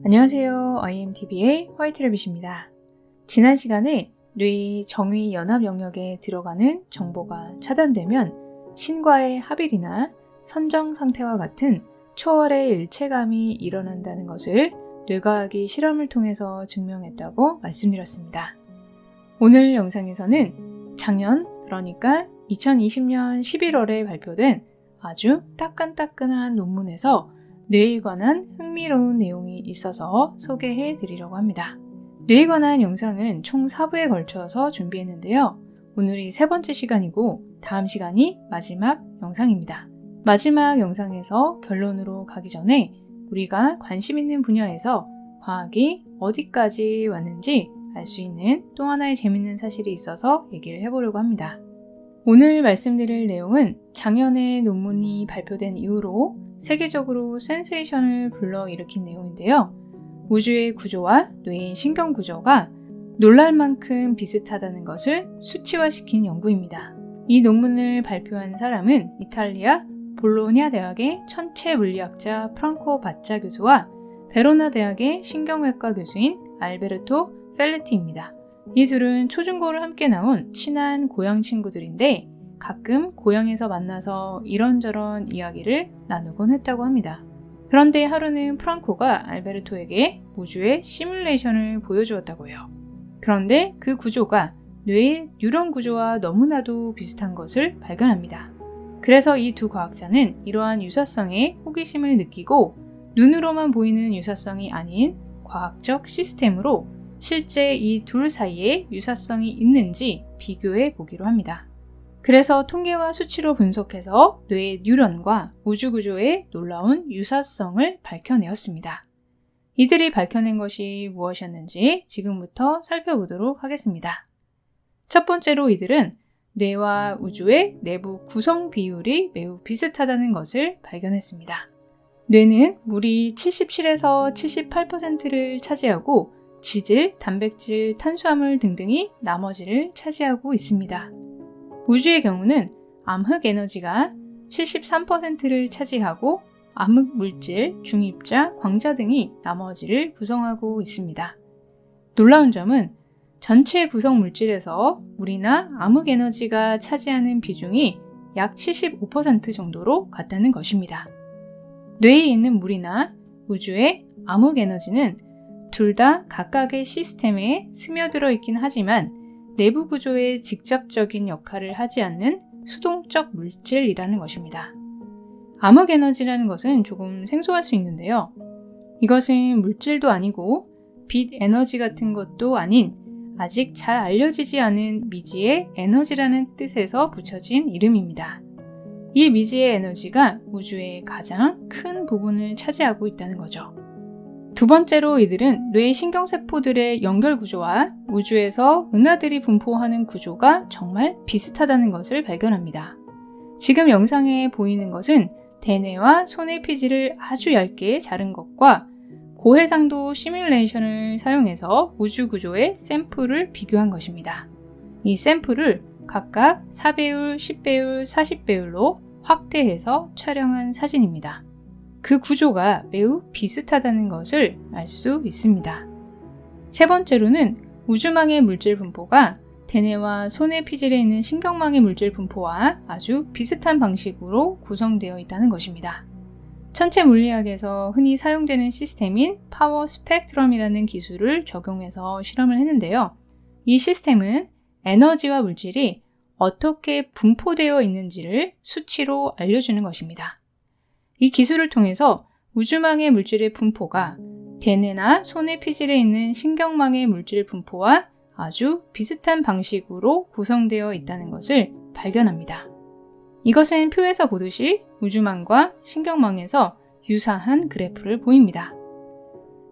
안녕하세요. IMTV의 화이트래빗입니다. 지난 시간에 뇌의 정위 연합 영역에 들어가는 정보가 차단되면 신과의 합일이나 선정 상태와 같은 초월의 일체감이 일어난다는 것을 뇌과학이 실험을 통해서 증명했다고 말씀드렸습니다. 오늘 영상에서는 작년, 그러니까 2020년 11월에 발표된 아주 따끈따끈한 논문에서 뇌에 관한 흥미로운 내용이 있어서 소개해 드리려고 합니다. 뇌에 관한 영상은 총 4부에 걸쳐서 준비했는데요. 오늘이 세 번째 시간이고 다음 시간이 마지막 영상입니다. 마지막 영상에서 결론으로 가기 전에 우리가 관심 있는 분야에서 과학이 어디까지 왔는지 알 수 있는 또 하나의 재밌는 사실이 있어서 얘기를 해보려고 합니다. 오늘 말씀드릴 내용은 작년에 논문이 발표된 이후로 세계적으로 센세이션을 불러일으킨 내용인데요. 우주의 구조와 뇌의 신경 구조가 놀랄 만큼 비슷하다는 것을 수치화시킨 연구입니다. 이 논문을 발표한 사람은 이탈리아 볼로냐 대학의 천체 물리학자 프랑코 바짜 교수와 베로나 대학의 신경외과 교수인 알베르토 펠레티입니다. 이 둘은 초중고를 함께 나온 친한 고향 친구들인데 가끔 고향에서 만나서 이런저런 이야기를 나누곤 했다고 합니다. 그런데 하루는 프랑코가 알베르토에게 우주의 시뮬레이션을 보여주었다고 해요. 그런데 그 구조가 뇌의 뉴런 구조와 너무나도 비슷한 것을 발견합니다. 그래서 이 두 과학자는 이러한 유사성에 호기심을 느끼고 눈으로만 보이는 유사성이 아닌 과학적 시스템으로 실제 이 둘 사이에 유사성이 있는지 비교해 보기로 합니다. 그래서 통계와 수치로 분석해서 뇌의 뉴런과 우주 구조의 놀라운 유사성을 밝혀내었습니다. 이들이 밝혀낸 것이 무엇이었는지 지금부터 살펴보도록 하겠습니다. 첫 번째로 이들은 뇌와 우주의 내부 구성 비율이 매우 비슷하다는 것을 발견했습니다. 뇌는 물이 77에서 78%를 차지하고 지질, 단백질, 탄수화물 등등이 나머지를 차지하고 있습니다. 우주의 경우는 암흑 에너지가 73%를 차지하고 암흑 물질, 중입자, 광자 등이 나머지를 구성하고 있습니다. 놀라운 점은 전체 구성 물질에서 물이나 암흑 에너지가 차지하는 비중이 약 75% 정도로 같다는 것입니다. 뇌에 있는 물이나 우주의 암흑 에너지는 둘 다 각각의 시스템에 스며들어 있긴 하지만 내부 구조에 직접적인 역할을 하지 않는 수동적 물질이라는 것입니다. 암흑 에너지라는 것은 조금 생소할 수 있는데요. 이것은 물질도 아니고 빛 에너지 같은 것도 아닌 아직 잘 알려지지 않은 미지의 에너지라는 뜻에서 붙여진 이름입니다. 이 미지의 에너지가 우주의 가장 큰 부분을 차지하고 있다는 거죠. 두 번째로 이들은 뇌 신경세포들의 연결 구조와 우주에서 은하들이 분포하는 구조가 정말 비슷하다는 것을 발견합니다. 지금 영상에 보이는 것은 대뇌와 손의 피지를 아주 얇게 자른 것과 고해상도 시뮬레이션을 사용해서 우주 구조의 샘플을 비교한 것입니다. 이 샘플을 각각 4배율, 10배율, 40배율로 확대해서 촬영한 사진입니다. 그 구조가 매우 비슷하다는 것을 알 수 있습니다. 세 번째로는 우주망의 물질 분포가 대뇌와 손의 피질에 있는 신경망의 물질 분포와 아주 비슷한 방식으로 구성되어 있다는 것입니다. 천체 물리학에서 흔히 사용되는 시스템인 파워 스펙트럼이라는 기술을 적용해서 실험을 했는데요. 이 시스템은 에너지와 물질이 어떻게 분포되어 있는지를 수치로 알려주는 것입니다. 이 기술을 통해서 우주망의 물질의 분포가 대뇌나 손의 피질에 있는 신경망의 물질 분포와 아주 비슷한 방식으로 구성되어 있다는 것을 발견합니다. 이것은 표에서 보듯이 우주망과 신경망에서 유사한 그래프를 보입니다.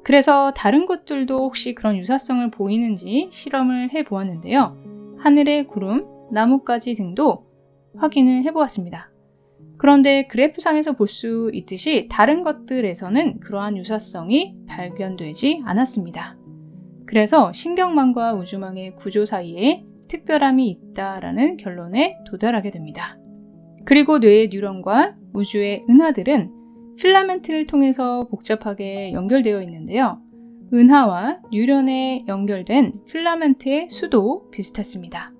그래서 다른 것들도 혹시 그런 유사성을 보이는지 실험을 해보았는데요. 하늘의 구름, 나뭇가지 등도 확인을 해보았습니다. 그런데 그래프상에서 볼 수 있듯이 다른 것들에서는 그러한 유사성이 발견되지 않았습니다. 그래서 신경망과 우주망의 구조 사이에 특별함이 있다라는 결론에 도달하게 됩니다. 그리고 뇌의 뉴런과 우주의 은하들은 필라멘트를 통해서 복잡하게 연결되어 있는데요. 은하와 뉴런에 연결된 필라멘트의 수도 비슷했습니다.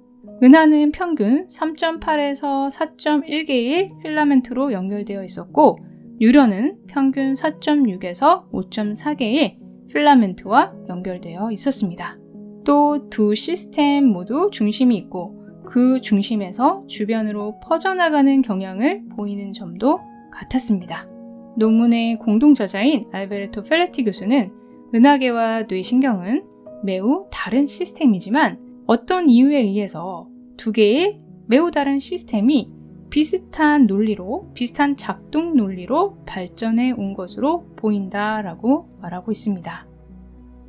은하는 평균 3.8에서 4.1개의 필라멘트로 연결되어 있었고, 뉴런은 평균 4.6에서 5.4개의 필라멘트와 연결되어 있었습니다. 또 두 시스템 모두 중심이 있고 그 중심에서 주변으로 퍼져나가는 경향을 보이는 점도 같았습니다. 논문의 공동저자인 알베르토 페레티 교수는 은하계와 뇌신경은 매우 다른 시스템이지만 어떤 이유에 의해서 두 개의 매우 다른 시스템이 비슷한 논리로, 비슷한 작동 논리로 발전해 온 것으로 보인다라고 말하고 있습니다.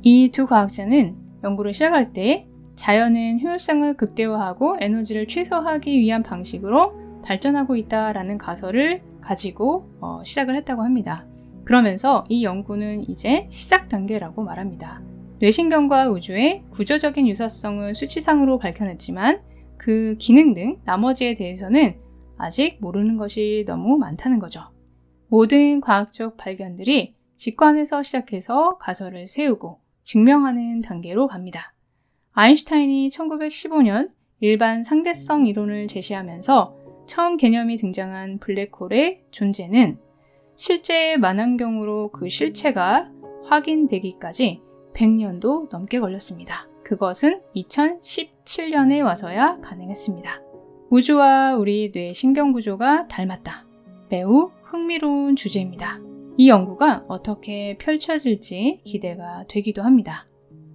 이 두 과학자는 연구를 시작할 때 자연은 효율성을 극대화하고 에너지를 최소화하기 위한 방식으로 발전하고 있다라는 가설을 가지고 시작을 했다고 합니다. 그러면서 이 연구는 이제 시작 단계라고 말합니다. 뇌신경과 우주의 구조적인 유사성을 수치상으로 밝혀냈지만 그 기능 등 나머지에 대해서는 아직 모르는 것이 너무 많다는 거죠. 모든 과학적 발견들이 직관에서 시작해서 가설을 세우고 증명하는 단계로 갑니다. 아인슈타인이 1915년 일반 상대성 이론을 제시하면서 처음 개념이 등장한 블랙홀의 존재는 실제 만환경으로 그 실체가 확인되기까지 100년도 넘게 걸렸습니다. 그것은 2017년에 와서야 가능했습니다. 우주와 우리 뇌 신경 구조가 닮았다. 매우 흥미로운 주제입니다. 이 연구가 어떻게 펼쳐질지 기대가 되기도 합니다.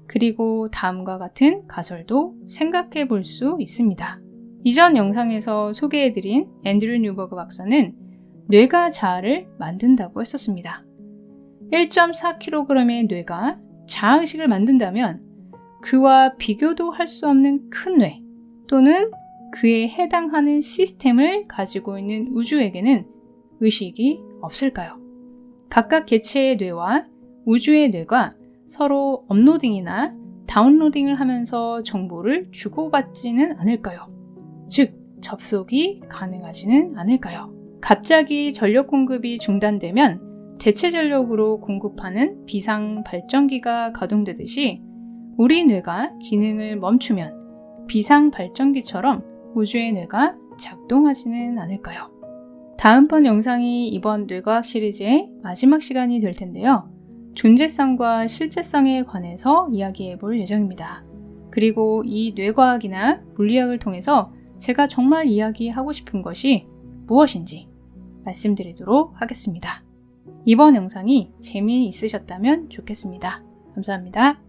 그리고 다음과 같은 가설도 생각해 볼 수 있습니다. 이전 영상에서 소개해드린 앤드류 뉴버그 박사는 뇌가 자아를 만든다고 했었습니다. 1.4kg의 뇌가 자아의식을 만든다면 그와 비교도 할 수 없는 큰 뇌 또는 그에 해당하는 시스템을 가지고 있는 우주에게는 의식이 없을까요? 각각 개체의 뇌와 우주의 뇌가 서로 업로딩이나 다운로딩을 하면서 정보를 주고받지는 않을까요? 즉, 접속이 가능하지는 않을까요? 갑자기 전력 공급이 중단되면 대체 전력으로 공급하는 비상 발전기가 가동되듯이 우리 뇌가 기능을 멈추면 비상 발전기처럼 우주의 뇌가 작동하지는 않을까요? 다음번 영상이 이번 뇌과학 시리즈의 마지막 시간이 될 텐데요. 존재성과 실제성에 관해서 이야기해 볼 예정입니다. 그리고 이 뇌과학이나 물리학을 통해서 제가 정말 이야기하고 싶은 것이 무엇인지 말씀드리도록 하겠습니다. 이번 영상이 재미있으셨다면 좋겠습니다. 감사합니다.